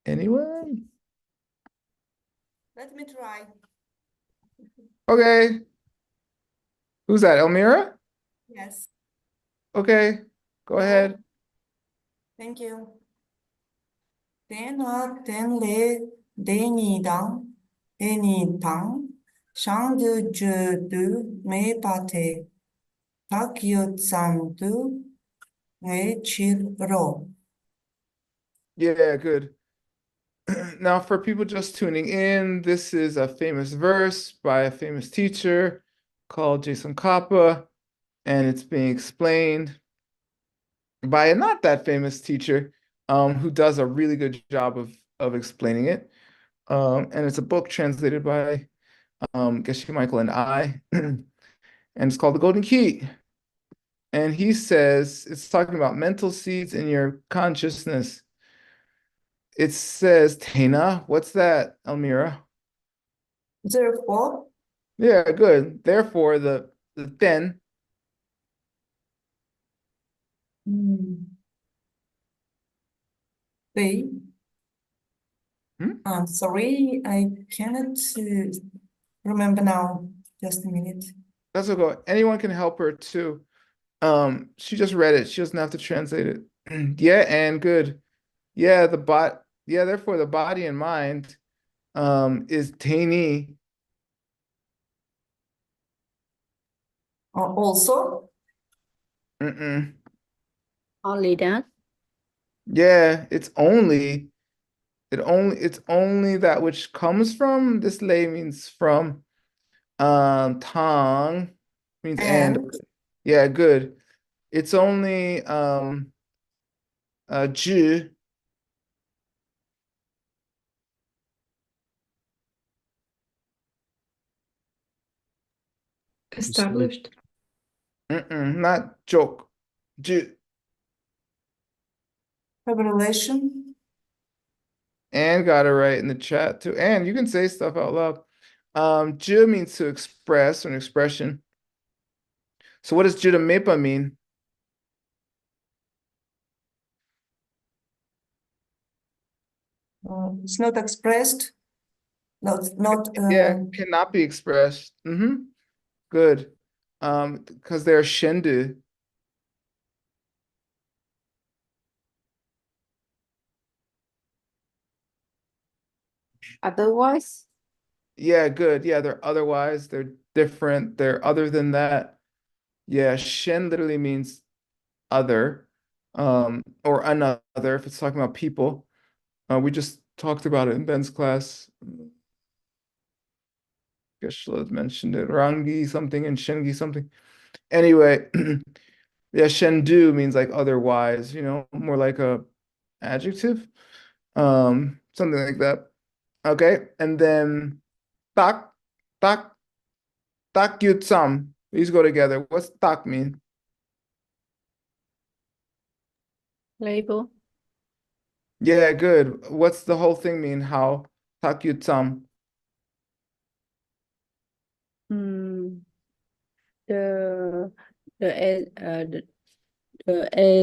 Anyone? Let me try. Okay. Who's that? Elmira? Yes, Okay. Go ahead. thank you. Tena tenle deni dang, shang de je du me pate, tak yot san du me chir ro. Yeah, good. Now, for people just tuning in, this is a famous verse by a famous teacher called Jason Kappa, and it's being explained by a not that famous teacher who does a really good job of explaining it. And it's a book translated by Geshe Michael and I, and it's called The Golden Key. And he says it's talking about mental seeds in your consciousness. It says, Tena, what's that, Elmira? Therefore, Yeah, good. Therefore, the then, mm, they, hmm? sorry, I cannot remember now. Just a minute. That's okay. Anyone can help her too. She just read it. She doesn't have to translate it. Yeah, and good. Yeah, therefore the body and mind is Teni. Also, Mm-mm. Only that. Yeah, it's only that which comes from. This lay means from. Tang means and. and Yeah, good. It's only zhi. Established. Not joke. Zhi. revelation. And got it right in the chat too. And you can say stuff out loud. Zhi means to express, an expression. So what does Mepa mean? It's not expressed. Not Yeah, cannot be expressed. Good. Because they're Shendu. Otherwise, Yeah, good. Yeah, they're otherwise, they're different, they're other than that. Yeah, Shen literally means other, or another if it's talking about people. We just talked about it in Ben's class. Geshe mentioned it. Rangi something and Shengi something. Anyway, yeah, Shendu means like otherwise, more like a adjective. Something like that. Okay, and then tak, tak, tak yutsam. These go together. What's tak mean? label. Yeah, good. What's the whole thing mean? How tak yutsam? Mm, the the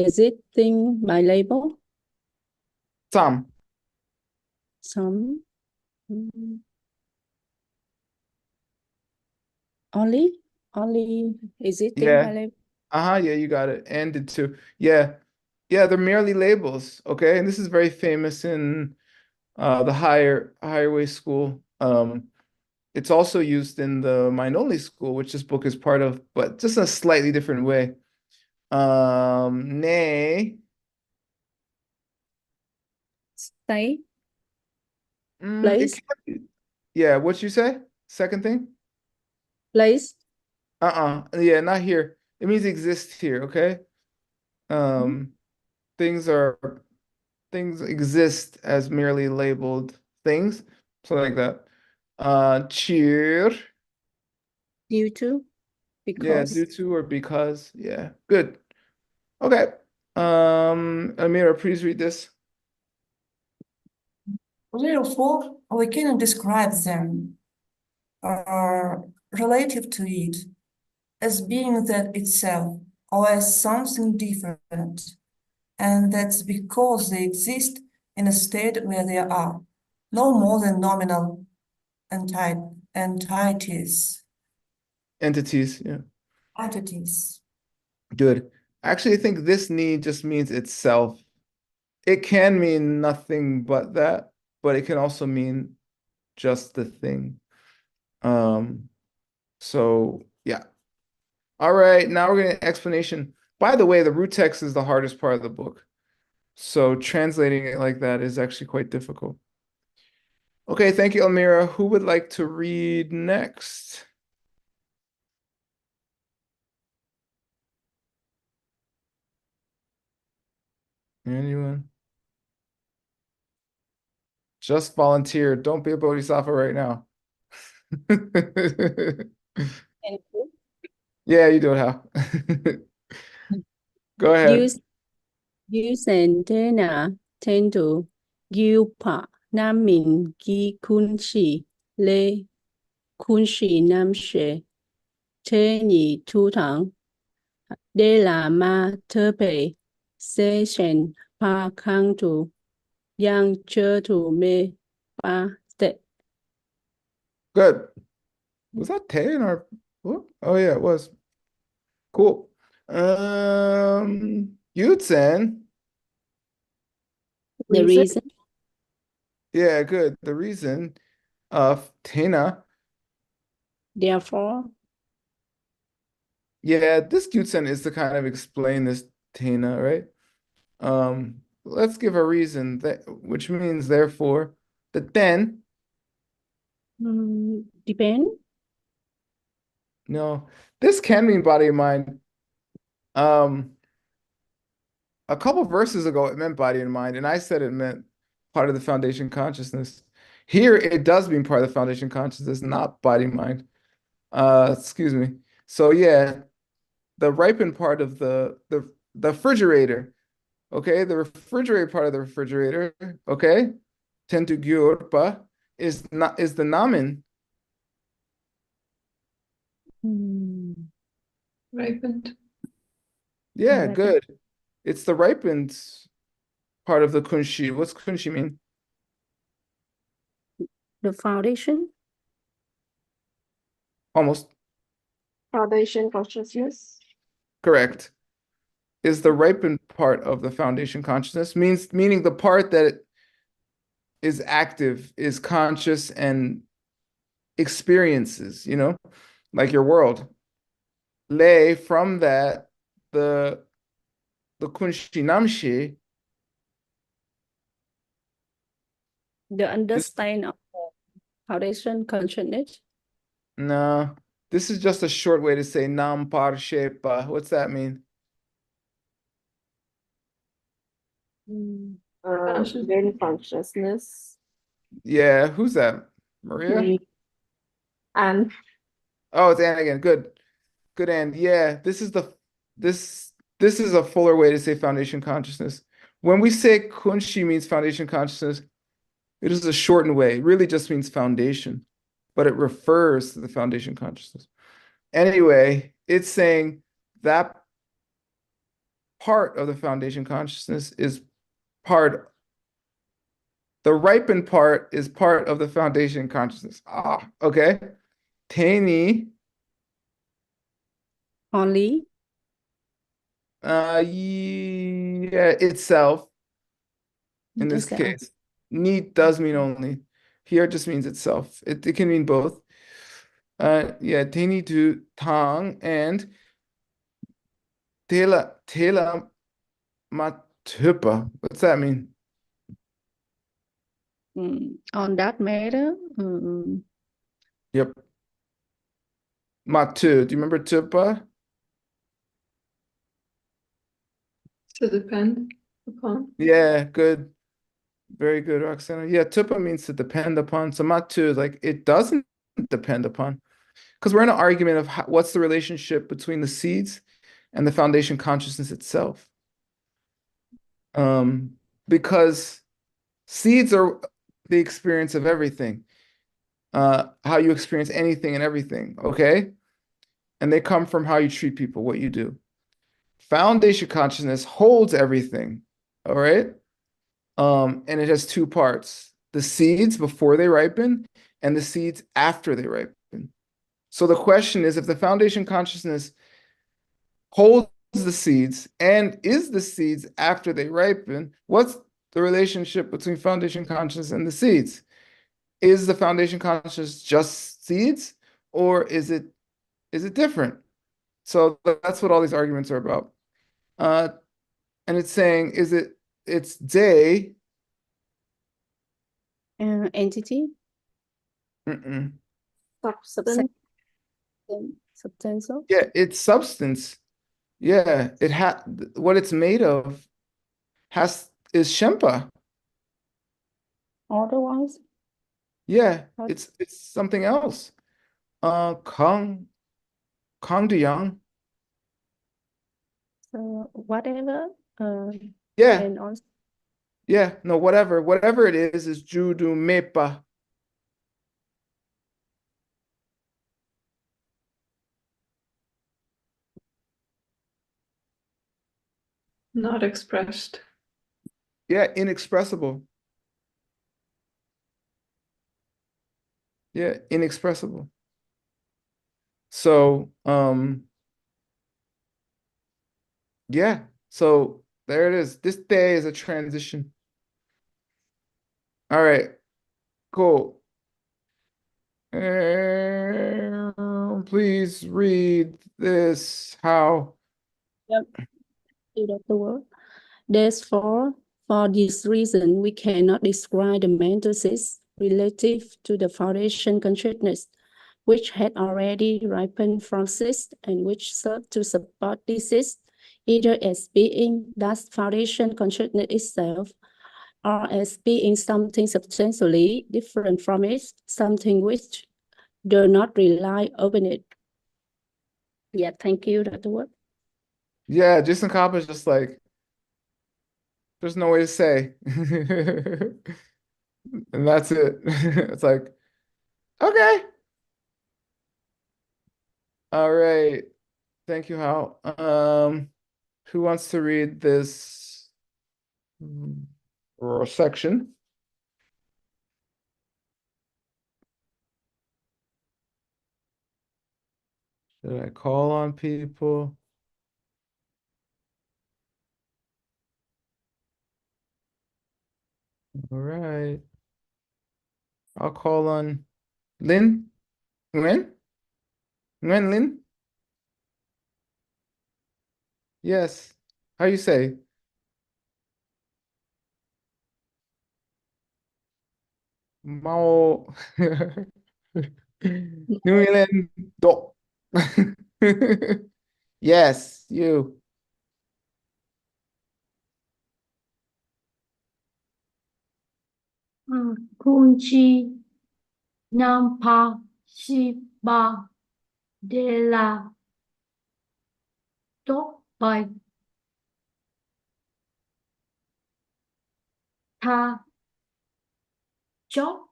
existing by label. Tam. Some mm, only existing by Yeah. label. Yeah, you got it. And did too. Yeah. Yeah, they're merely labels, okay? And this is very famous in the higher way school. It's also used in the mind only school, which this book is part of, but just a slightly different way. Nay. Stay, It place, can't be. Yeah, what you say? Second thing? place. Yeah, not here. It means exist here, okay? Mm, Um, things exist as merely labeled things, something like that. Cheer. due to, Yeah, because. due to or because. Yeah, good. Okay. Amira, please read this. therefore, we cannot describe them relative to it as being that itself or as something different. And that's because they exist in a state where there are no more than nominal entities. Entities, yeah. Entities. Good. Actually, I think this need just means itself. It can mean nothing but that, but it can also mean just the thing. Um, so yeah. All right, now we're going to explanation. By the way, the root text is the hardest part of the book. So translating it like that is actually quite difficult. Okay, thank you, Elmira. Who would like to read next? Anyone? Just volunteer. Don't be a bodhisattva right now. Thank you. Yeah, you do it, Hal. Go ahead. Xuanzang tend to Gilpa Nam Min Gi Kunshi Le Kunshi Nam She Te Ni Tu Tang De La Ma Te Se Shen Pa Kang Tu Yang Che Tu Me Pa Te. Good. Was that Tay in our book? Oh yeah, it was. Cool. Yutsen. The reason Yeah, good. The reason of Tena. therefore Yeah, this Yutsen is to kind of explain this Tena, right? Let's give a reason that which means therefore the then. depend. No, this can mean body and mind. Um, a couple verses ago it meant body and mind, and I said it meant part of the foundation consciousness. Here it does mean part of the foundation consciousness, not body mind. Excuse me. So yeah, the ripened part of the refrigerator, okay, the refrigerator part of the refrigerator, okay, tentugyurpa is the namen. Ripened. Yeah, Ripened. good. It's the ripened part of the kunshi. What's kunshi mean? The foundation. Almost Foundation consciousness. correct. Is the ripened part of the foundation consciousness meaning the part that is active, is conscious and experiences, like your world. Lay from that the kunshi namshi. The understand of the foundation consciousness. No, this is just a short way to say nam par shepa. What's that mean? Then consciousness. Yeah, who's that? Maria? Me. And Oh, it's Anne again. Good. Good, Anne. Yeah, this is a fuller way to say foundation consciousness. When we say kunshi means foundation consciousness, it is a shortened way. It really just means foundation, but it refers to the foundation consciousness. Anyway, it's saying that part of the foundation consciousness is part, the ripened part is part of the foundation consciousness. Okay. Tani, Only yeah, itself in this itself. case. Need does mean only. Here it just means itself. It can mean both. Yeah, tani to tang and tela matupa. What's that mean? On that matter, Yep. Matu. Do you remember tupa? to depend upon. Yeah, good. Very good, Roxana. Yeah, tupa means to depend upon. So matu, like it doesn't depend upon. Because we're in an argument of what's the relationship between the seeds and the foundation consciousness itself. Because seeds are the experience of everything, how you experience anything and everything, okay? And they come from how you treat people, what you do. Foundation consciousness holds everything, all right? And it has two parts: the seeds before they ripen and the seeds after they ripen. So the question is, if the foundation consciousness holds the seeds and is the seeds after they ripen, what's the relationship between foundation consciousness and the seeds? Is the foundation consciousness just seeds, or is it different? So that's what all these arguments are about. And it's saying, it's day. Entity, Mm-mm. Substance. substantial, Yeah, it's substance. Yeah, what it's made of has is Shempa. otherwise, Yeah, what? it's something else. Kong Yang. So whatever, Yeah, and also yeah, no, whatever it is Judu Mepa. Not expressed. Yeah, inexpressible. Yeah, inexpressible. So, yeah, so there it is. This day is a transition. All right, cool. Please read this. How? yep, read of the word. Therefore, for this reason, we cannot describe the mental states relative to the foundation consciousness, which had already ripened from cyst and which served to support this cyst, either as being that foundation consciousness itself, or as being something substantially different from it, something which do not rely upon it. Yeah, thank you, Dr. Wood. Yeah, Jason Kopp is just like, there's no way to say. And that's it. It's like, okay. All right. Thank you, Hal. Who wants to read this section? Should I call on people? All right. I'll call on Lynn. Nguyen? Nguyen Lynn? Yes. How you say? Mao. Nguyen Do. Yes, you. Kunchi Nampa Shiba de la Topai Tha Chok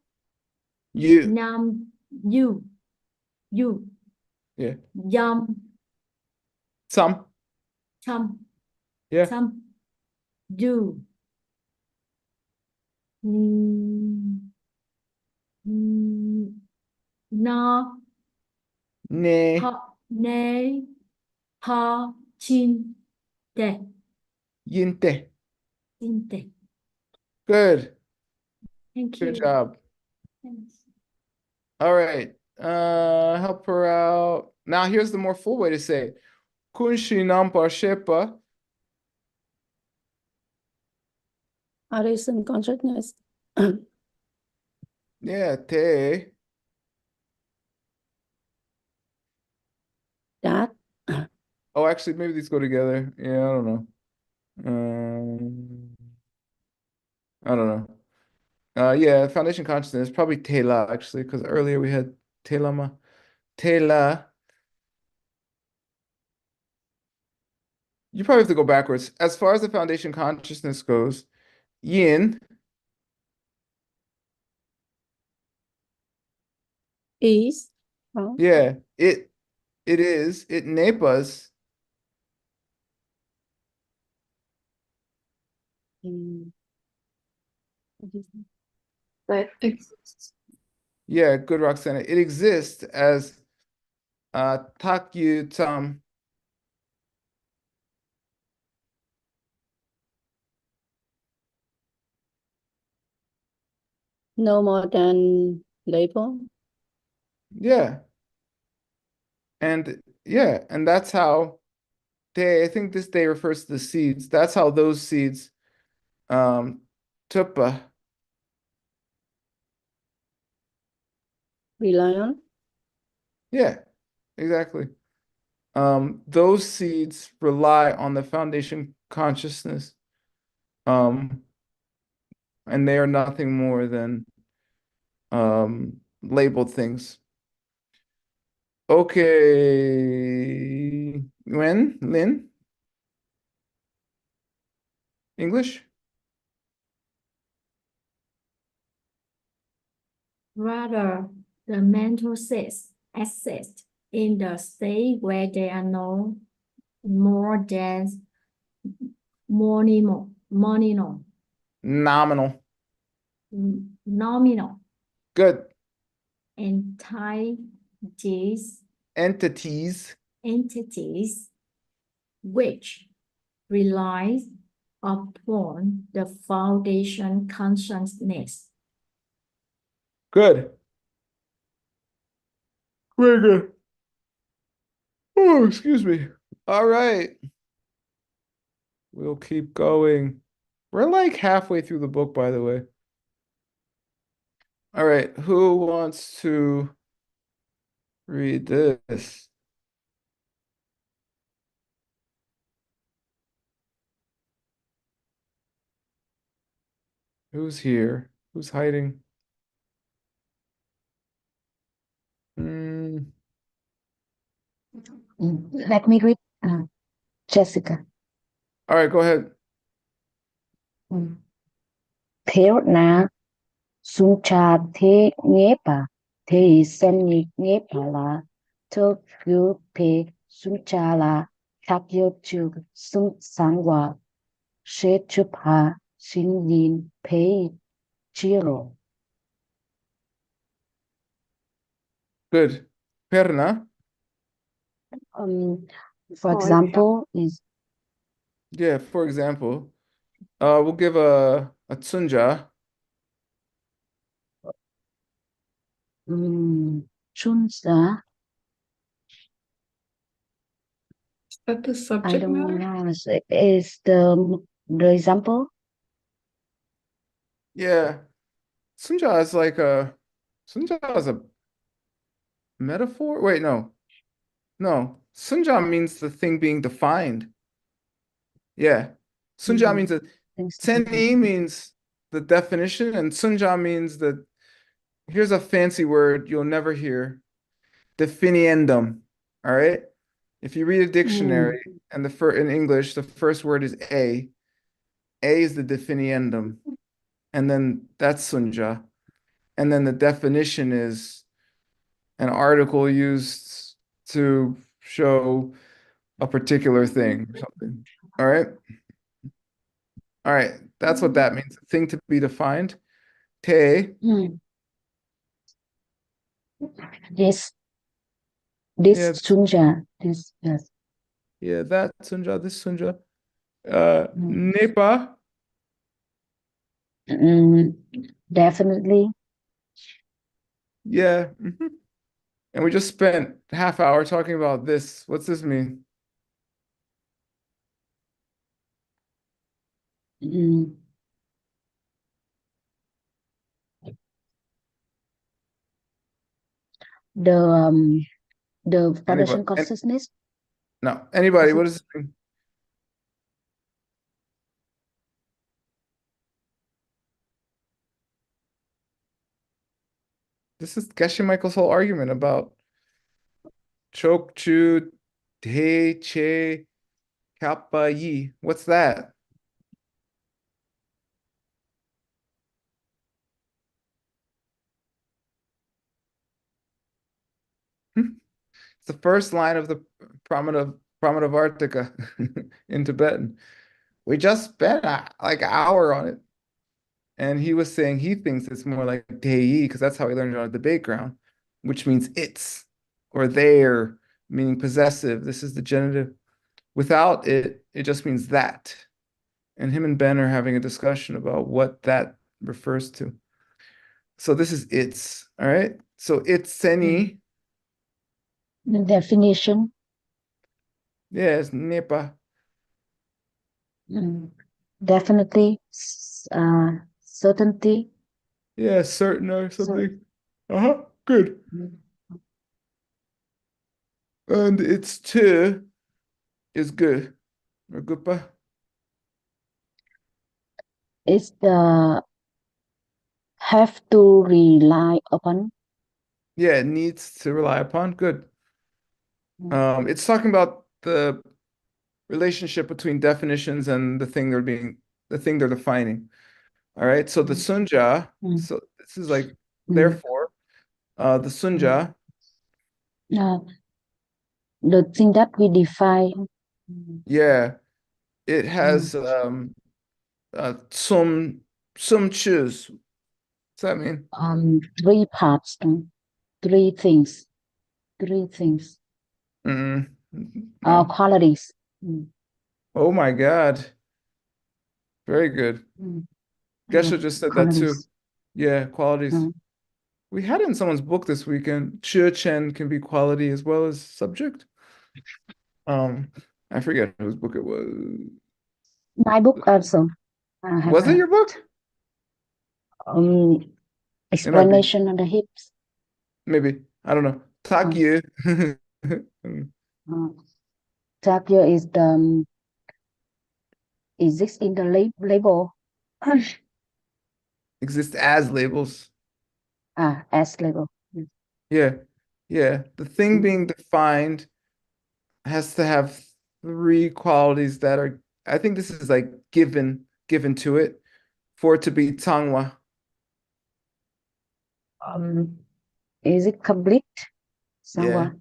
You. Nam You Yeah. Yam Some. Cham Yeah. Cham Du Mm, Na Ne. Pa Ne Pa Chin De Yinte. Chin De. Good. Thank Good you. job. Thanks. All right. Help her out. Now here's the more full way to say it. Kunshi nampa shepa. Arisen consciousness. Yeah, te. That Oh, actually, maybe these go together. Yeah, I don't know. I don't know. Yeah, foundation consciousness, probably Tela, actually, because earlier we had Telama. Tela. You probably have to go backwards. As far as the foundation consciousness goes, yin, is from yeah, it is, it nepas, mm, That exists. Yeah, good, Roxana. It exists as Takyutam. No more than label. Yeah. And yeah, and that's how I think this day refers to the seeds. That's how those seeds, tupa, Rely on. yeah, exactly. Those seeds rely on the foundation consciousness, um, and they are nothing more than labeled things. Okay, Lynn, English? Rather, the mental states exist in the state where they are no more than nominal, Nominal. nominal Good. entities, Entities. entities which relies upon the foundation consciousness. Good. Very good. Oh, excuse me. All right. We'll keep going. We're like halfway through the book, by the way. All right. Who wants to read this? Who's here? Who's hiding? Mm, Let me read, Jessica. all right, go ahead. Theo na sung cha thế nghe bà thế sen nhị nghe bà là thơ phiêu pe sung cha là thác yo chu sung sang wa she chup ha xin yin pe chiro. Good. Perna. For For example, is Yeah, for example, we'll give a tsunja. chunsa. Is that the I subject don't matter? know. Is the example? Yeah. Tsunja is like a Tsunja is a metaphor. Wait, no. No. Sunja means the thing being defined. Yeah. Sunja means that Things to be Teni means the definition, and Sunja means that here's a fancy word you'll never hear. Definiendum. All right. If you read a dictionary and in English, the first word is a. A is the definiendum. And then that's Sunja. And then the definition is an article used to show a particular thing or something. All right. All right. That's what that means. A thing to be defined. Te. This Yeah. Sunja, this yes. Yeah, that Sunja, this Sunja. Mm. Nepa. Definitely. Yeah. And we just spent half hour talking about this. What's this mean? Mm. The Anybody? foundation consciousness. No. Anybody? Is it- What does this mean? This is Geshe Michael's whole argument about Chokchu Te Che Kappa Yi. What's that? It's the first line of the Pramanavartika in Tibetan. We just spent like an hour on it. And he was saying he thinks it's more like dei, because that's how he learned it on a debate ground, which means it's or their, meaning possessive. This is the genitive. Without it, it just means that. And him and Ben are having a discussion about what that refers to. So this is it's, all right? So it's seni, The definition. yes, nepa. Definitely, certainty. Yeah, certain or something. Uh-huh, good. And it's to is good or goodbye. It's the have to rely upon. Yeah, it needs to rely upon. Good. It's talking about the relationship between definitions and the thing they're defining. All right. So the sunja, so this is like therefore, the sunja, Uh, the thing that we define. yeah, it has some choose. What's that mean? Three parts, three things, Mm, no. qualities. Oh my God. Very good. Geshe just said that too. Qualities. Yeah, qualities. We had it in someone's book this weekend. Chen can be quality as well as subject. Um, I forget whose book it was. My book also have Was it your book? It might be. explanation on the hips. Maybe. I don't know. Takyu. Tagyo is the exists in the label. Exist as labels. As label. Yeah. Yeah. The thing being defined has to have three qualities that are, I think this is like given to it for it to be Tangwa. Is it complete? Yeah. Somewhat.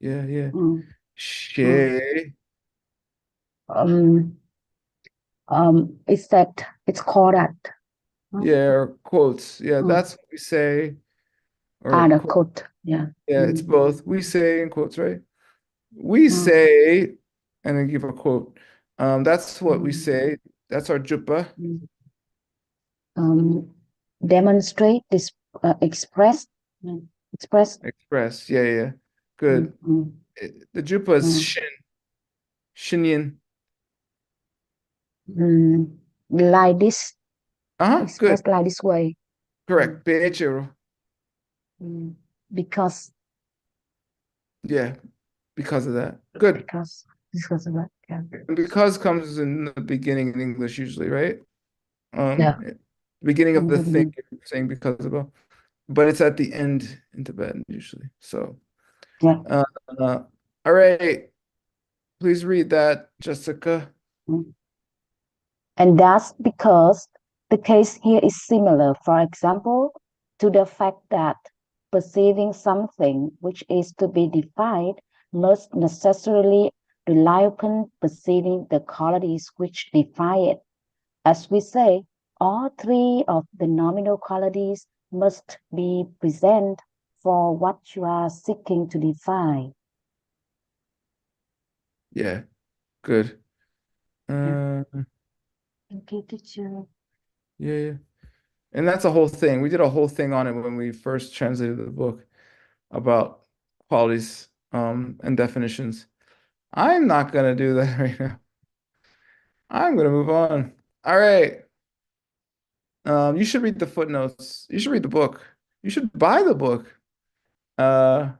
Yeah. Mm. She. Um, it's that it's called that. Yeah, or quotes. Yeah, Mm. that's what we say. Or The quote. quote. Yeah. Yeah, it's both. We say in quotes, right? We say, and then give a quote. That's what we say. That's our juppa. Demonstrate this, express. Express. Yeah. Good. The juppa is shinyin. Like this, Uh-huh, good. expressed like this way. Correct. Beichiro. Because Yeah, because of that. Good. because of that. Yeah. And because comes in the beginning in English usually, right? Yeah. Beginning of the thing Mhm. you're saying because of, but it's at the end in Tibetan usually. So, Yeah. all right. Please read that, Jessica. And that's because the case here is similar, for example, to the fact that perceiving something which is to be defined must necessarily rely upon perceiving the qualities which define it. As we say, all three of the nominal qualities must be present for what you are seeking to define. Yeah, good. Thank you, teacher. Yeah. And that's a whole thing. We did a whole thing on it when we first translated the book about qualities and definitions. I'm not gonna do that right now. I'm gonna move on. All right. You should read the footnotes. You should read the book. You should buy the book. Uh,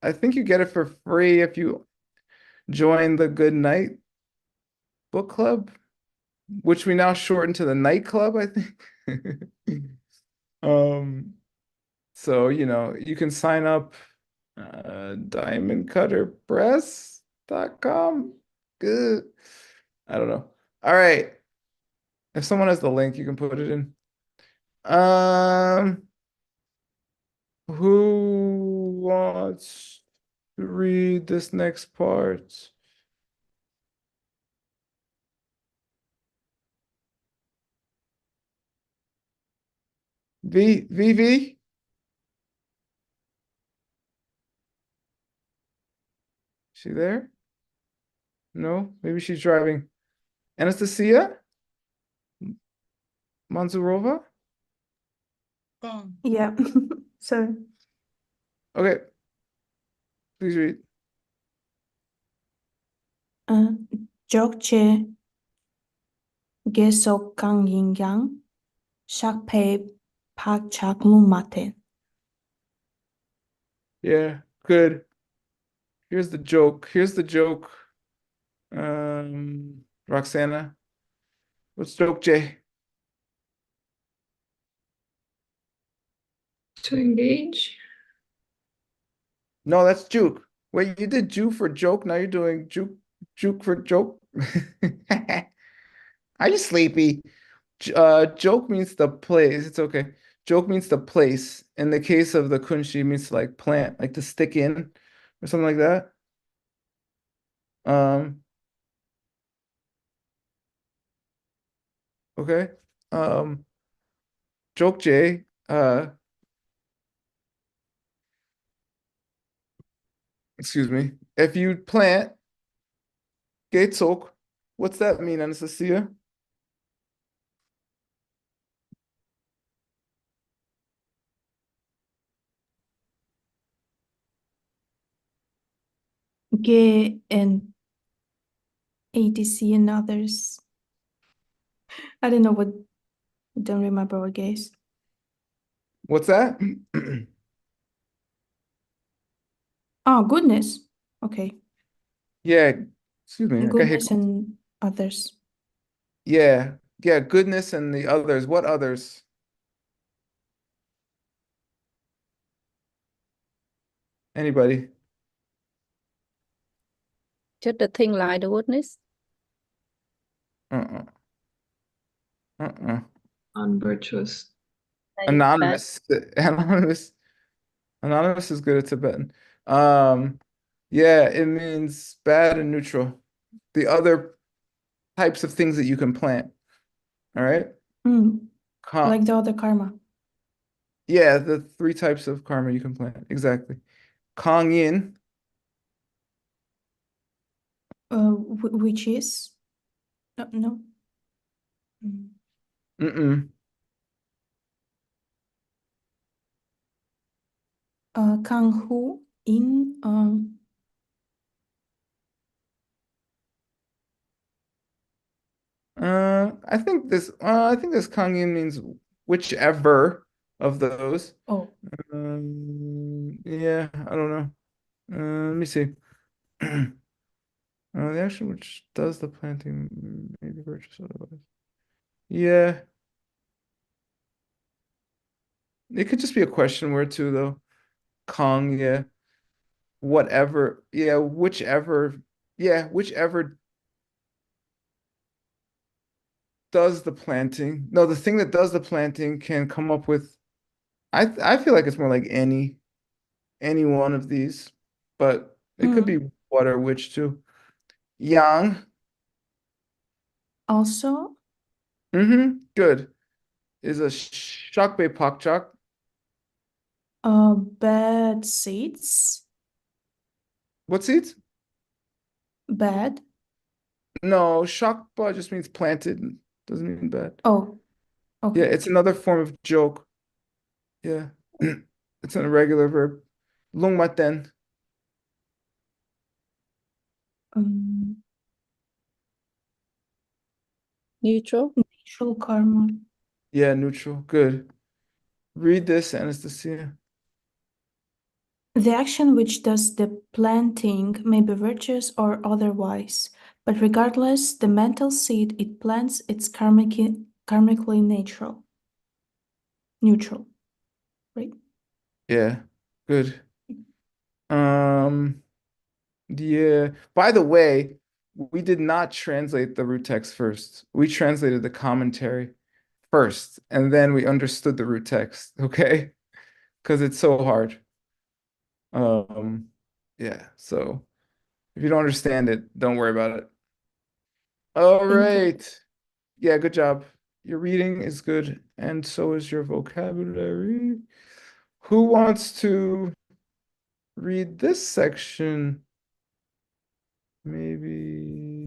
I think you get it for free if you join the Good Night Book Club, which we now shorten to the Night Club, I think. Um, so you can sign up diamondcutterpress.com. Good. I don't know. All right. If someone has the link, you can put it in. Um, who wants to read this next part? Vivi? She there? No, maybe she's driving. Anastasia? Manzurova? Yeah. Sorry. Okay, please read. Jokche gesok kang yin yang shakpe pak chak mu mate. Yeah, good. Here's the joke. Here's the joke. Roxana, what's joke, Jay? To engage. No, that's juke. Wait, you did juke for joke. Now you're doing juke for joke. Are you sleepy? Joke means the place. It's okay. Joke means the place. In the case of the kunshi, it means to like plant, like to stick in or something like that. Um, okay. Joke J. Excuse me. If you plant Gatesoak, what's that mean, Anastasia? Ge and ATC and others. I don't know what, don't remember what gays. What's that? Oh, goodness. Okay. Yeah, excuse me. I got Goodness hiccups. and others. Yeah, yeah, goodness and the others. What others? Anybody? Just the thing like the goodness. Uh-uh. Uh-uh. Unvirtuous. Like bad. Anonymous. Anonymous. Anonymous is good at Tibetan. Um, yeah, it means bad and neutral. The other types of things that you can plant. All right? Like the other karma. Yeah, the three types of karma you can plant. Exactly. Kong Yin. Which is no. Mm-mm. Kang Hu in I think this Kong Yin means whichever of those. oh Yeah, I don't know. Let me see. The action which does the planting may be purchased otherwise. Yeah, it could just be a question word too, though. Kong, yeah. Whatever, yeah, whichever, yeah, whichever does the planting. No, the thing that does the planting can come up with. I feel like it's more like any one of these, but it could be what or which too. Yang. also Good. Is a shakbe pakchak. bad seeds. What seeds? Bad. No, shakba just means planted. Doesn't mean bad. Oh, Yeah, okay. it's another form of joke. Yeah. It's an irregular verb. Lungmaten. Neutral. Natural karma. Yeah, neutral. Good. Read this, Anastasia. The action which does the planting may be virtuous or otherwise, but regardless, the mental seed it plants is karmically natural. Neutral, right? Yeah, good. Yeah. By the way, we did not translate the root text first. We translated the commentary first, and then we understood the root text, okay? Because it's so hard. Um, yeah, so if you don't understand it, don't worry about it. All Thank you. right. Yeah, good job. Your reading is good, and so is your vocabulary. Who wants to read this section? Maybe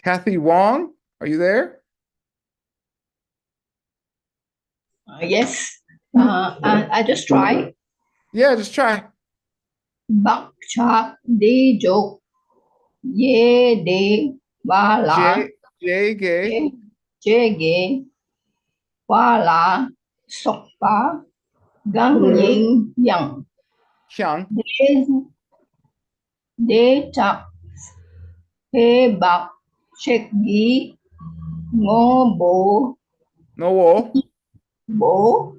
Kathy Wong, are you there? Yes, I just try. Yeah, just try. Bắc cha đi dục, dê đi ba la, J gay, chê chê ghê, qua la, sọc phá, gắn nhịn dần, Hyang, đế đế chặt, hê bạc, chếch ghi, ngô bố, no wo, bố,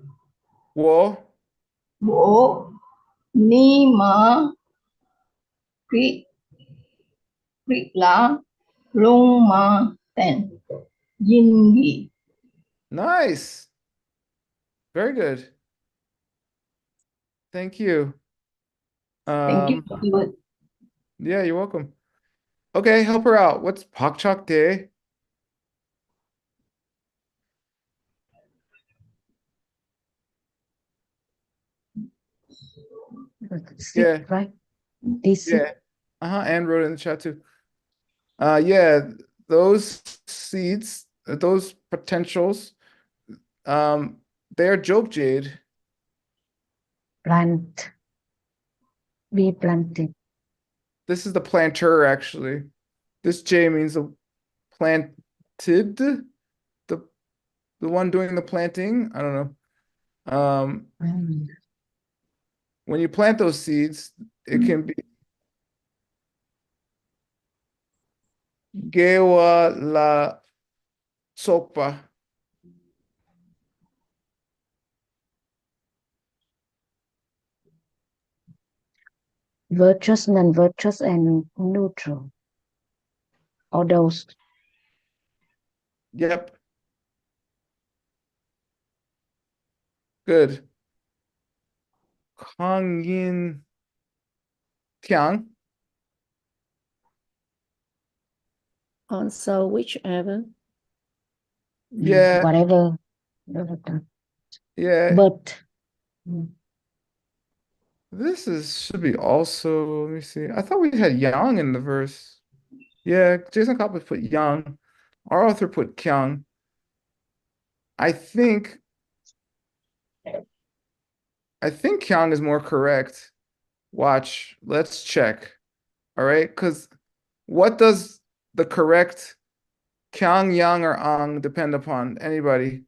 wo, bố, ni ma, kri, kri la, lung ma, ten, yin ghi. nice. Very good. Thank you. Thank you. Yeah, you're welcome. Okay, help her out. What's Pak Chok Day? Six, Yeah. right? This Yeah. Anne wrote it in the chat too. Yeah, those seeds, those potentials, they're joke jade. plant. We planted. This is the planter, actually. This J means the planted, the one doing the planting. I don't know. Mm. When you plant those seeds, it can be gewa la sopa. Virtuous, non-virtuous, and neutral. All those. Yep. Good. Kangin Tiang. Also, whichever. Yeah, Whatever. yeah. But This should be also, let me see. I thought we had yang in the verse. Yeah, Jason Coppola put yang. Our author put kyang. I think kyang is more correct. Watch, let's check. All right, because what does the correct kyang, yang, or ang depend upon? Anybody?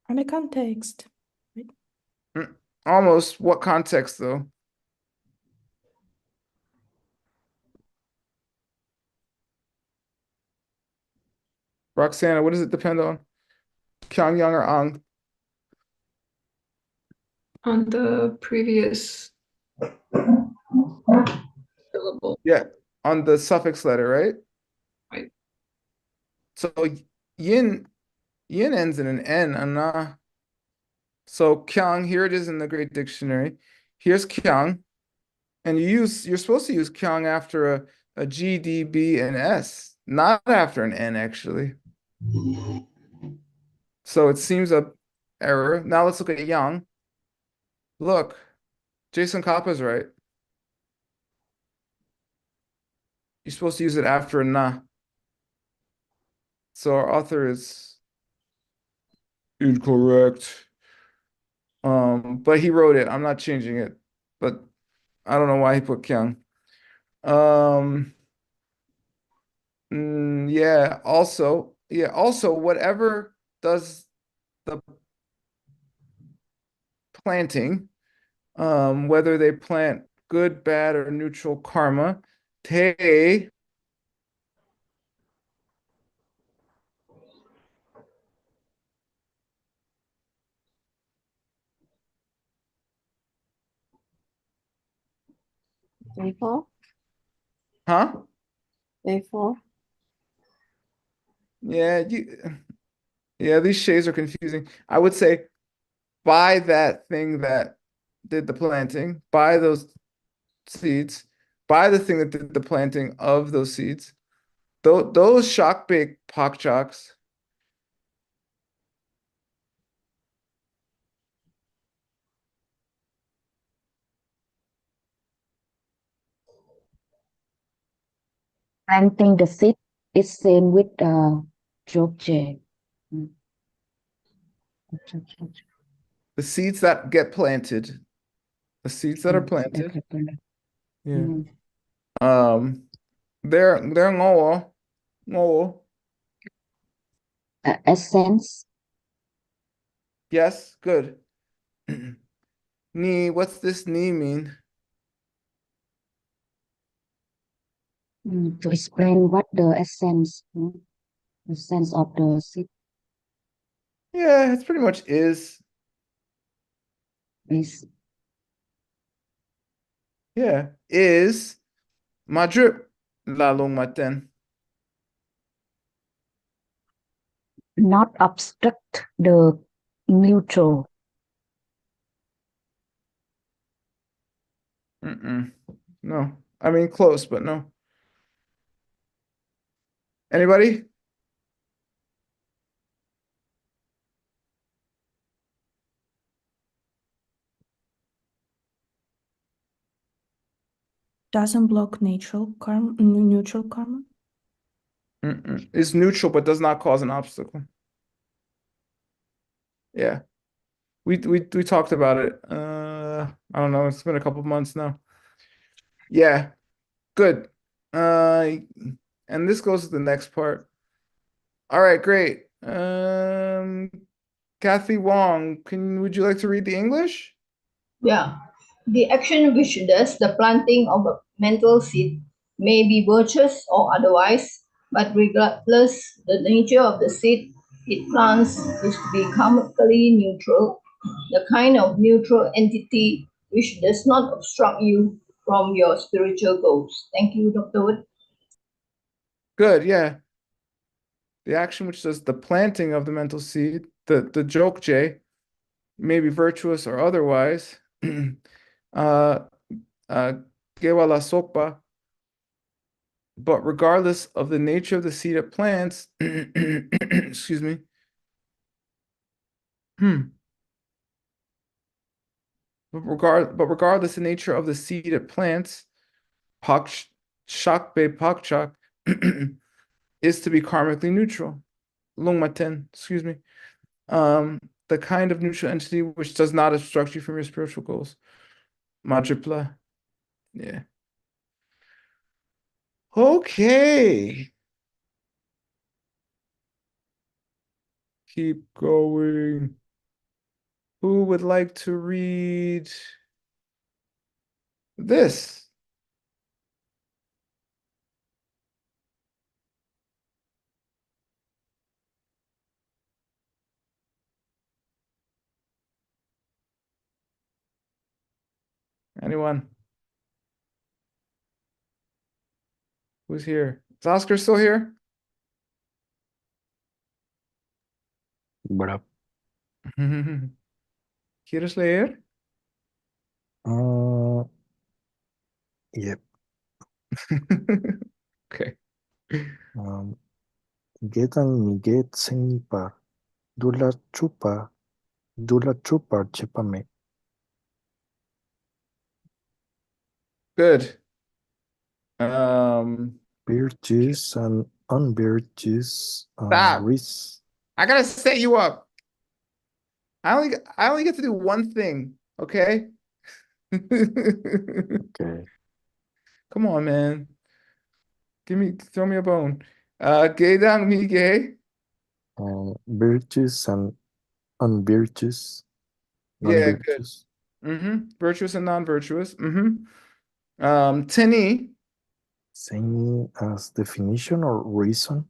On the context. Almost. What context though? Roxana, what does it depend on? Kyang, yang, or ang? On the previous syllable. Yeah, on the suffix letter, right? Right. So yin ends in an N, ana. So kyang, here it is in the Great Dictionary. Here's kyang, and you're supposed to use kyang after a G, D, B, and S, not after an N, actually. So it seems a error. Now let's look at yang. Look, Jason Kappa's right. You're supposed to use it after a na. So our author is incorrect. But he wrote it. I'm not changing it. But I don't know why he put kyang. Yeah, also, whatever does the planting, whether they plant good, bad, or neutral karma, te Therefore, huh? therefore. Yeah, these shades are confusing. I would say buy that thing that did the planting, buy those seeds, buy the thing that did the planting of those seeds. those shock bake pak choks. Planting the seed is same with Jokje. Mm. The seeds that get planted. The seeds that are planted. Yeah. Mm. They're ngô. Ngô. Essence. Yes, good. Ni, what's this ni mean? To explain what the essence, essence of the seed Yeah, it's pretty much is. is Yeah, is madrip lalong maten. not obstruct the neutral. No, I mean close, but no. Anybody? Doesn't block neutral karma. It's neutral, but does not cause an obstacle. Yeah, we talked about it. I don't know. It's been a couple months now. Yeah, good. And this goes to the next part. All right, great. Kathy Wong, would you like to read the English? Yeah. The action which does the planting of a mental seed may be virtuous or otherwise, but regardless the nature of the seed it plants is to be karmically neutral, the kind of neutral entity which does not obstruct you from your spiritual goals. Thank you, Dr. Wood. Good, yeah. The action which does the planting of the mental seed, the jokje, may be virtuous or otherwise. uh Gewala sokpa, but regardless of the nature of the seed it plants, excuse me. But regardless the nature of the seed it plants, shakbe pakchak is to be karmically neutral. Lungmaten, excuse me. The kind of neutral entity which does not obstruct you from your spiritual goals. Majipla. Yeah. Okay. Keep going. Who would like to read this? Anyone? Who's here? Is Oscar still here? Brap. ¿Quieres leer? Yep. Okay. Gedang miget senipar. Dula chupar chepame. Good. Virtues and unvirtues Stop. risk. I gotta set you up. I only get to do one thing, okay? Okay. Come on, man. Throw me a bone. Gedang mige. Virtues and unvirtues. Yeah, good. Non-virtues. Virtuous and non-virtuous. Teni. Same as definition or reason.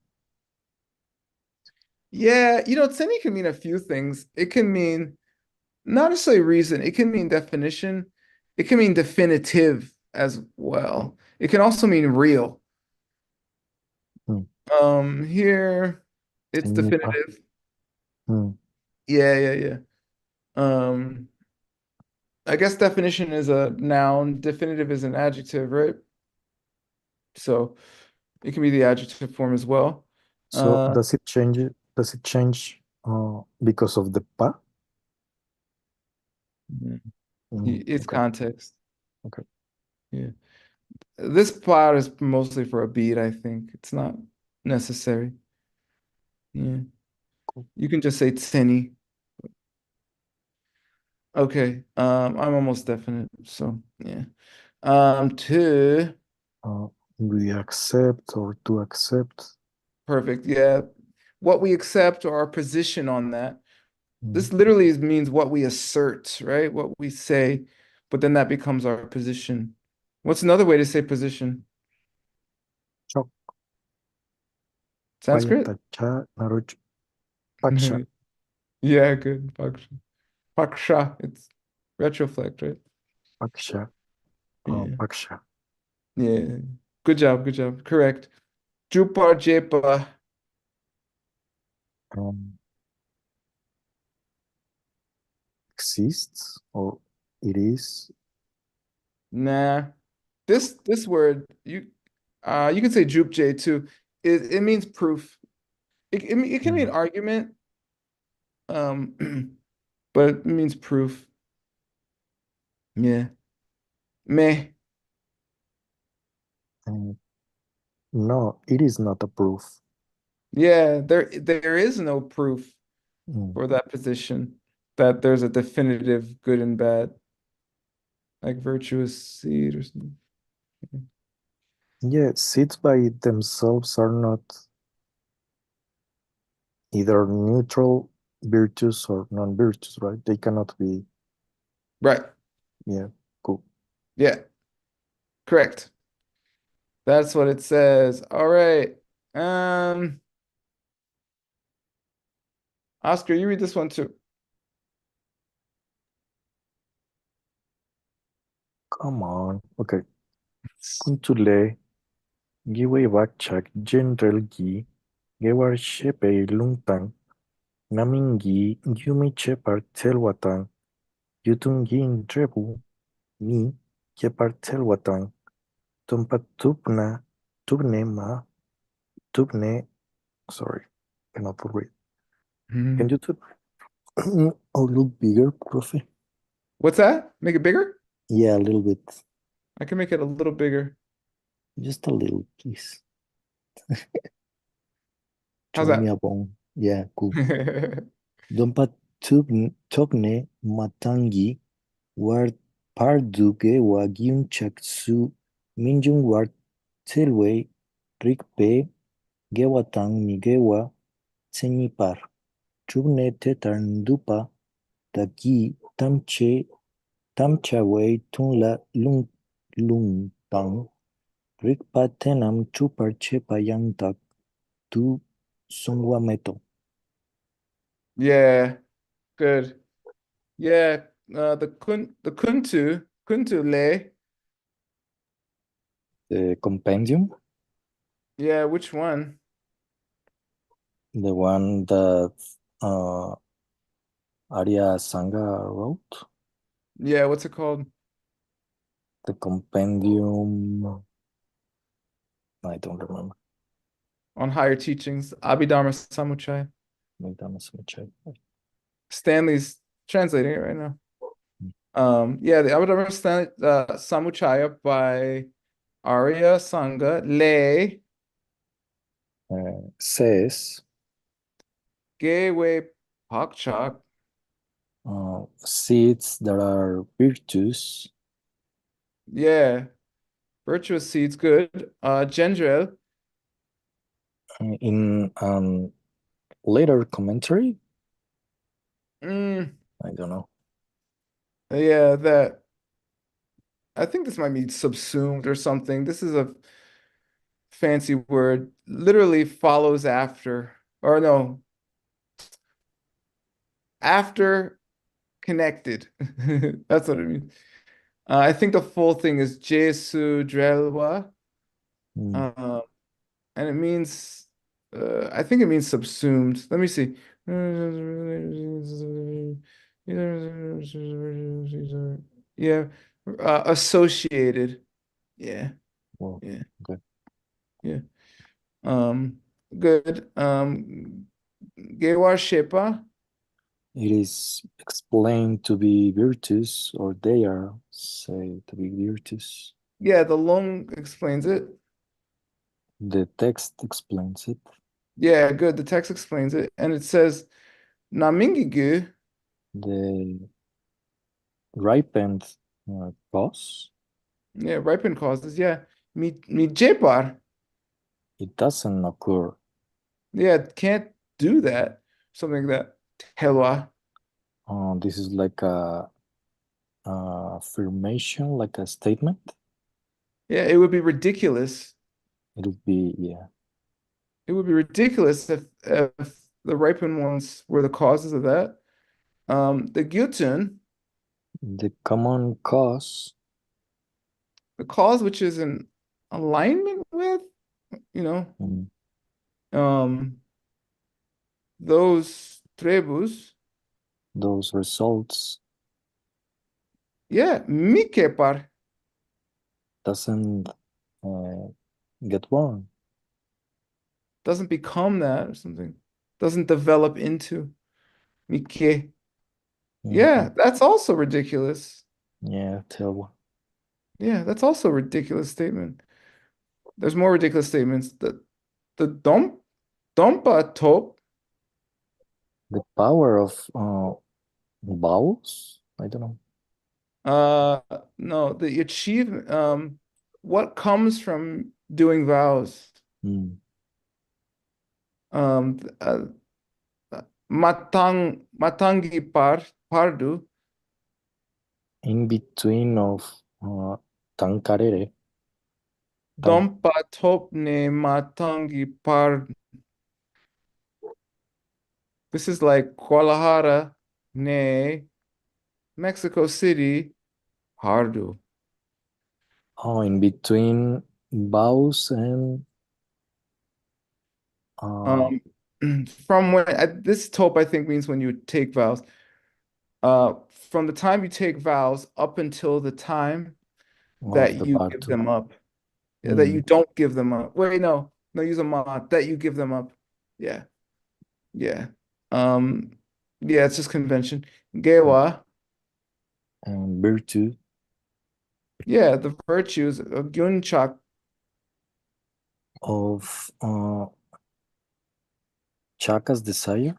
Yeah, teni can mean a few things. It can mean not necessarily reason. It can mean definition. It can mean definitive as well. It can also mean real. Here it's Senipa. definitive. Yeah. Yeah. I guess definition is a noun, definitive is an adjective, right? So It can be the adjective form as well. So does it change? Does it change because of the pa? It's Okay. context. Okay. Yeah. This part is mostly for a beat, I think. It's not necessary. Yeah. Cool. You can just say tini. Okay. I'm almost definite, so yeah. To We accept or to accept. perfect. Yeah. What we accept or our position on that. This Mm. literally means what we assert, right? What we say, but then that becomes our position. What's another way to say position? Chok, Sanskrit? payatacha, naruch, paksha. Yeah, good. Paksha. Paksha. It's retroflect, right? Paksha. Yeah. Paksha. Yeah. Good job. Good job. Correct. Jupa Jepa. Um, exists or it is. Nah. This word, you can say Jupje too. It means proof. It can mean argument, but it means proof. Yeah. Meh. No, it is not a proof. Yeah, there is no proof Mm. for that position that there's a definitive good and bad, like virtuous seed or something. Yeah, seeds by themselves are not either neutral virtues or non-virtues, right? They cannot be. Right. Yeah, cool. Yeah, correct. That's what it says. All right. Um, Oscar, you read this one too. Come on. Okay. Kuntule, giwe bakchak general gi, gewar shepe lungtang, namingi yumi chepar telwatang, yutungin trebu, mi chepar telwatang, tumpa tubne ma, tubne, sorry, cannot read. Can you do a little bigger, profe? What's that? Make it bigger? Yeah, a little bit. I can make it a little bigger. Just a little, please. How's Throw me that? a bone. Yeah, cool. Dompa tubne matangi war parduge wa gyunchaksu minjung war tilwe rikpe gewatang migewa tsenyipar. Chubne tetarndupa taki tamchawe tunla lungtang rikpa tenam chupar chepa yangtak tu sungwa meto. Yeah, good. Yeah, the kuntu le. The compendium, Yeah, which one? the one that Arya Sangha wrote, Yeah, what's it called? the compendium, I don't remember. On higher teachings, Abhidharma Samuccaya. Stanley's translating it right now. Yeah, the Abhidharma Samuccaya by Arya Sangha Le Says Gewe Pakchak. seeds that are virtues Yeah, virtuous seeds, good. Gendrel. in later commentary. Mm, I don't know. yeah, that. I think this might be subsumed or something. This is a fancy word. Literally follows after, or no, after connected. That's what it means. I think the full thing is Jesu Drelwa. And it means, I think it means subsumed. Let me see. Yeah, associated. Yeah, Well, yeah, okay. yeah. Good. Gewar Shepa. It is explained to be virtuous, or they are said to be virtuous. Yeah, the Long explains it. The text explains it. Yeah, good. The text explains it. And it says, Namingigu. The ripened cause, Yeah, ripen causes. Yeah. Mi Jepar. it doesn't occur. Yeah, it can't do that. Something like that. Helwa. This is like a affirmation, like a statement. Yeah, it would be ridiculous. It would be, yeah. It would be ridiculous if the ripened ones were the causes of that. The Gyutun, The common cause, the cause which is in alignment with, you know, mm, um, those tribus. those results, Yeah, Mikepar doesn't get wrong. doesn't become that or something. Doesn't develop into Mike. Yeah, Mhm. that's also ridiculous. Yeah, tell. Yeah, that's also a ridiculous statement. There's more ridiculous statements. The Dompa top. The power of vowels? I don't know. No, the achieve what comes from doing vows. Mm. Um uh, matangi pardu. In between of tankarere, tan Dompa topne matangi par. This is like Guadalajara, ne Mexico City, Pardu. in between vowels and Um, from when this top I think means when you take vows. From the time you take vows up until the time of that the you give partu. them up. Yeah, that you Mm. don't give them up. Wait, no, use a mod that you give them up. Yeah, yeah. Um, yeah, it's just convention. Gewa, And virtue yeah, the virtues of Gyunchak. of Chaka's desire.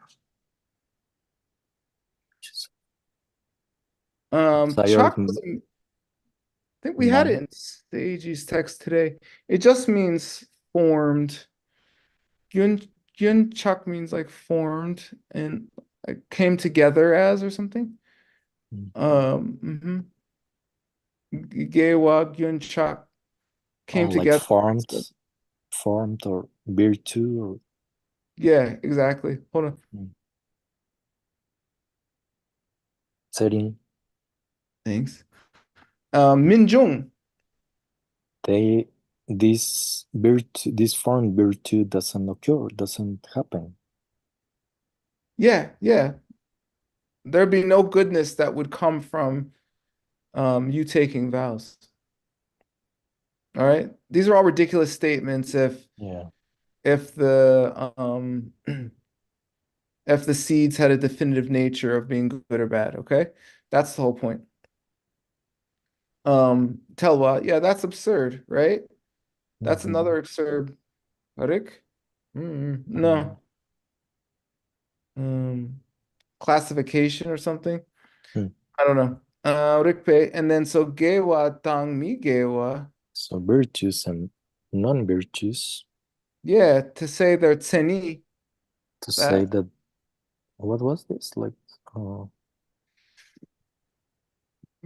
Desire Chak I think we had it mind. in Seiji's text today. It just means formed. Gyun Gyunchak means like formed and like came together as or something. Mm. Gewa Gyunchak came Like together. formed or virtue or Yeah, exactly. Hold on. setting. Thanks. Minjung. This formed virtue doesn't occur, doesn't happen. Yeah, yeah. There'd be no goodness that would come from you taking vows. All right. These are all ridiculous statements Yeah. if the if the seeds had a definitive nature of being good or bad, okay? That's the whole point. Telwa, yeah, that's absurd, right? That's Mhm. another absurd. Rick? No. Classification or something. Hmm. I don't know. Rikpe, and then so gewa tang mi gewa. So virtues and non-virtues, Yeah, to say they're tseni, to say that that, what was this? Like, uh,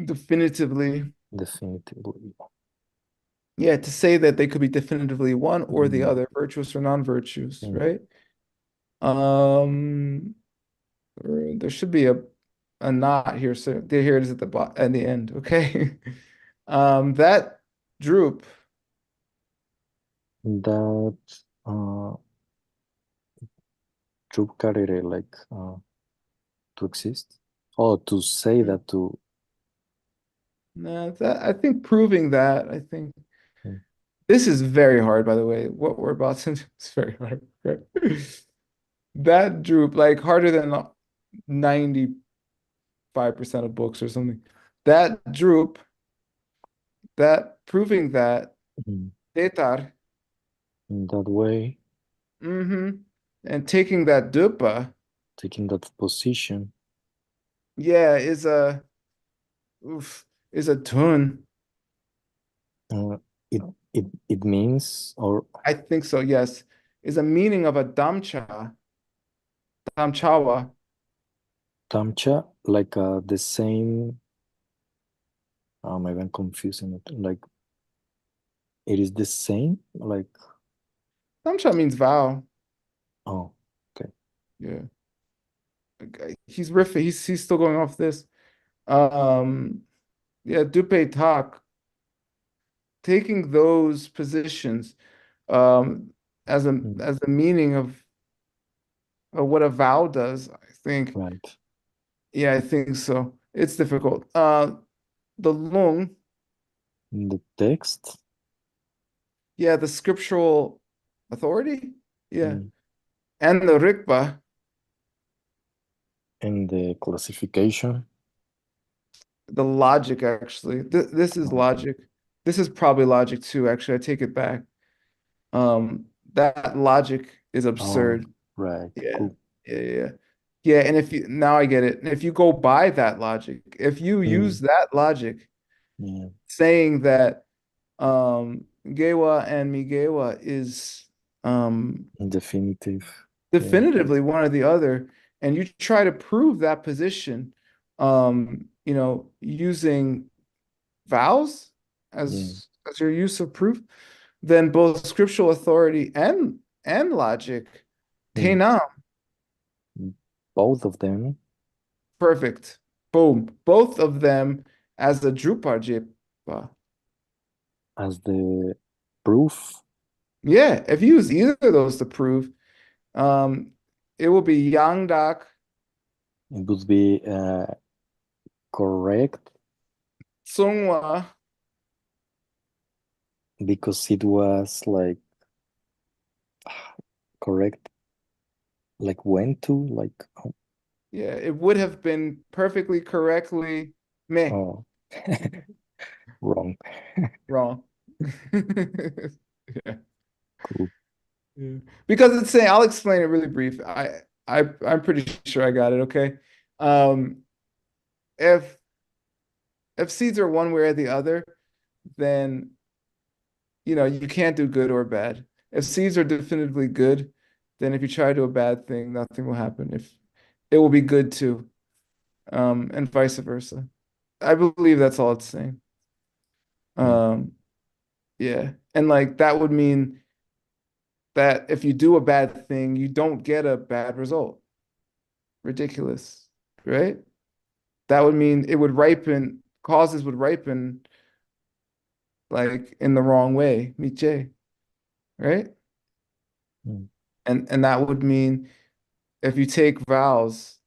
definitively. definitively. Yeah, to say that they could be definitively one or the Mm. other, virtuous or non-virtuous, Mm. right? Um, there should be a knot here, so here it is at the end, okay? That droop, That troop carrier, like to exist. Oh, to say that to. nah, that I think proving that, I think Mm. This is very hard, by the way. What we're about to do is very hard. Right? That droop, like harder than 95% of books or something. That droop, that proving that Mm. tetar, In that way, and taking that dupa, taking that position, yeah, is a oof, is a tun. uh, it means, or I think so, yes. Is a meaning of a damchawa. tamcha, like the same. Maybe I'm confusing it. Like it is the same. Like Damcha means vow. oh, okay. Yeah. Okay. He's riffing. He's still going off this. Um, yeah, dupe tak, taking those positions um as a Mm. as the meaning of what a vow does, I think. Right. Yeah, I think so. It's difficult. The lung, In the text, yeah, the scriptural authority, yeah, mm, and the rikpa, in the classification. the logic actually. This is Okay. logic. This is probably logic too, actually. I take it back. That logic is Oh, absurd. right. Yeah. Cool. Yeah. Yeah, and if you now I get it. And if you go by that logic, if you Mm, use that logic yeah. saying that Gewa and Migewa is Definitive. Yeah. definitively one or the other, and you try to prove that position using vowels Yeah. as your use of proof, then both scriptural authority and logic, Mm. Tainam, Both of them perfect. Boom. Both of them as a Drupal Jipa. as the proof. Yeah, if you use either of those to prove, um, it will be Yangdak, It would be correct Songhua, because it was like correct, like when to, like yeah, it would have been perfectly correctly meh, oh, wrong. wrong. Yeah. Cool. Yeah. Because it's saying, I'll explain it really brief. I'm pretty sure I got it, okay? Um, if seeds are one way or the other, then you can't do good or bad. If seeds are definitively good, then if you try to do a bad thing, nothing will happen. If it will be good too, and vice versa. I believe that's all it's saying. Mm. Um, yeah. And like that would mean that if you do a bad thing, you don't get a bad result. Ridiculous, right? That would mean it would ripen, causes would ripen like in the wrong way, miche, right? Mm. And that would mean if you take vows,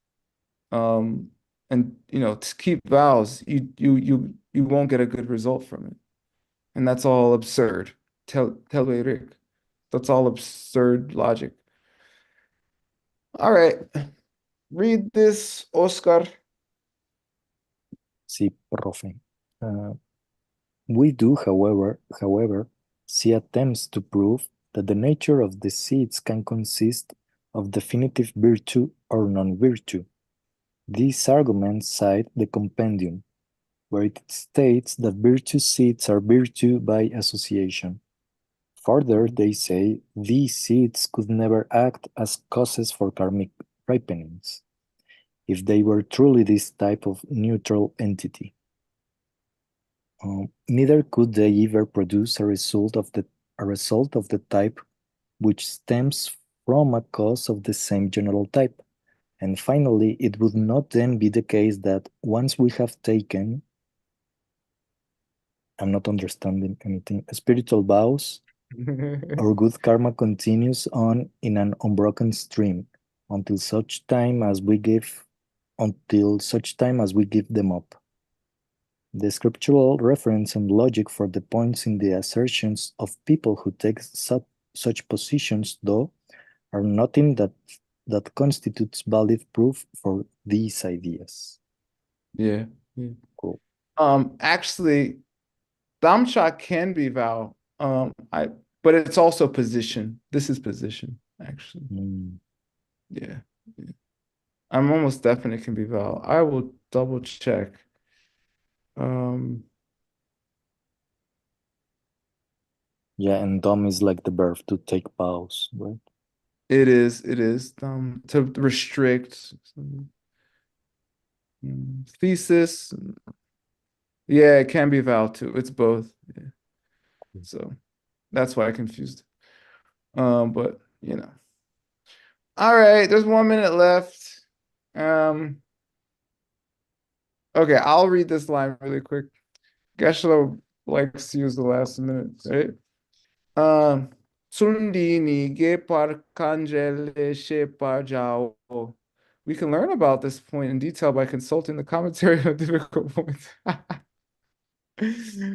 um, and to keep vows, you won't get a good result from it. And that's all absurd. Tell Rick. That's all absurd logic. All right. Read this, Oscar. Sí, profe. We do, however, see attempts to prove that the nature of the seeds can consist of definitive virtue or non-virtue. These arguments cite the compendium, where it states that virtue seeds are virtue by association. Further, they say these seeds could never act as causes for karmic ripenings, if they were truly this type of neutral entity. Neither could they ever produce a result of the type which stems from a cause of the same general type. And finally, it would not then be the case that once we have taken, I'm not understanding anything, spiritual vows, our good karma continues on in an unbroken stream until such time as we give them up. The scriptural reference and logic for the points in the assertions of people who take such positions, though, are nothing that constitutes valid proof for these ideas. Yeah. Cool. Actually, Damcha can be vow. But it's also position. This is position, actually. Yeah. I'm almost definite it can be vow. I will double check. Yeah, and dom is like the verb to take vows, right? It is. To restrict. Thesis. Yeah, it can be vow too. It's both. Yeah. So that's why I confused. But you know. All right, there's 1 minute left. Okay, I'll read this line really quick. Geshe likes to use the last minute, right? Tsundi ni ge par kanjele she par jao. We can learn about this point in detail by consulting the commentary on difficult points.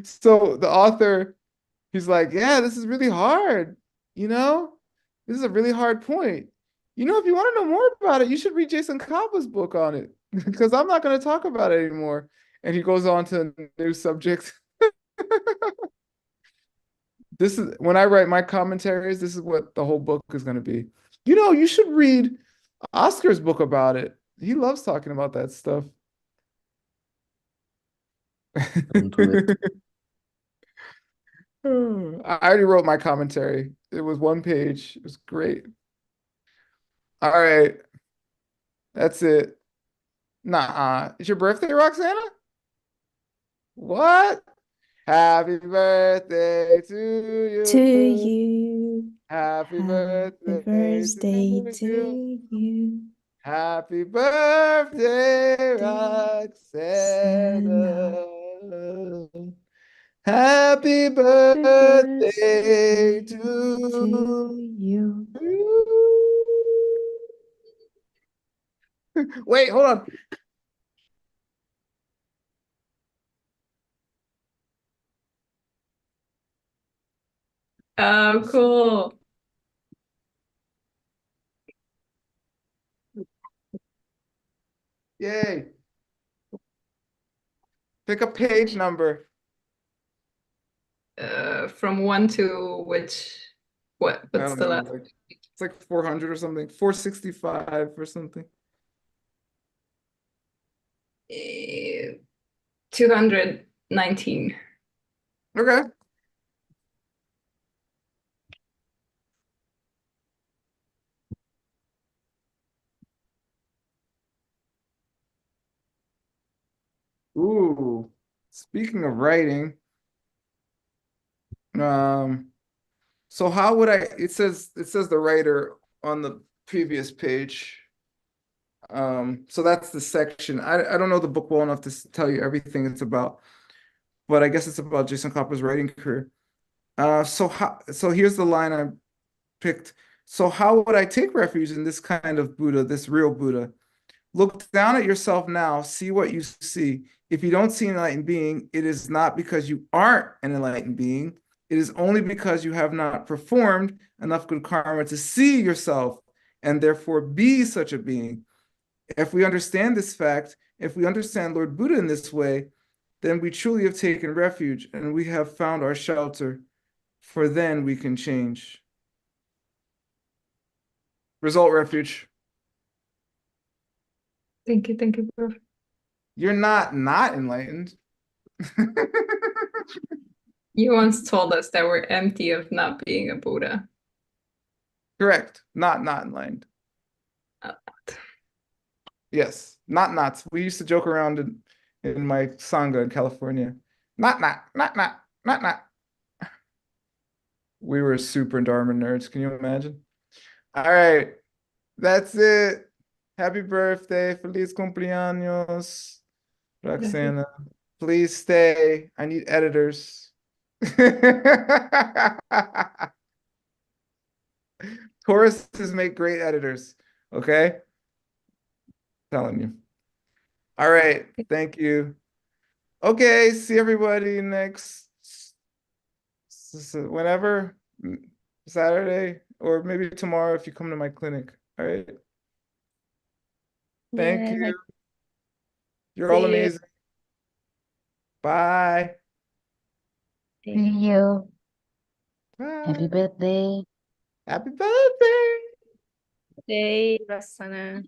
So the author, he's like, yeah, this is really hard. You know, this is a really hard point. You know, if you want to know more about it, you should read Jason Kappa's book on it because I'm not going to talk about it anymore. And he goes on to a new subject. This is when I write my commentaries, this is what the whole book is going to be. You know, you should read Oscar's book about it. He loves talking about that stuff. Don't do it. I already wrote my commentary. It was 1 page. It was great. All right. That's it. Nah, it's your birthday, Roxana? What? Happy birthday to To you. you. Happy Happy birthday birthday to to you. you. Happy birthday, Roxana. Roxana. Happy Happy birthday birthday to to you. you. Wait, hold on. Oh, cool. Yay. Pick a page number. From 1 to I what's don't the know. last? It's like 400 or something. 465 or something. 219. Okay. Ooh. Speaking of writing, so how would it says the writer on the previous page. So that's the section. I don't know the book well enough to tell you everything it's about, but I guess it's about Jason Kopper's writing career. So here's the line I picked. So how would I take refuge in this kind of Buddha, this real Buddha? Look down at yourself now, see what you see. If you don't see an enlightened being, it is not because you aren't an enlightened being. It is only because you have not performed enough good karma to see yourself and therefore be such a being. If we understand this fact, if we understand Lord Buddha in this way, then we truly have taken refuge and we have found our shelter, for then we can change. Result refuge. Thank you, Prof. You're not enlightened. You once told us that we're empty of not being a Buddha. Correct. Not enlightened. Yes. Not. We used to joke around in my Sangha in California. Not. We were super Dharma nerds. Can you imagine? All right. That's it. Happy birthday. Feliz cumpleaños, Roxana. Please stay. I need editors. Choruses make great editors. Okay? Telling you. All right. Thank you. Okay, see everybody next whenever, Saturday, or maybe tomorrow if you come to my clinic. All right. Thank Yeah, you. You're all see you. amazing. Bye. See you. Happy Bye. birthday. Happy birthday. Day, Roxana.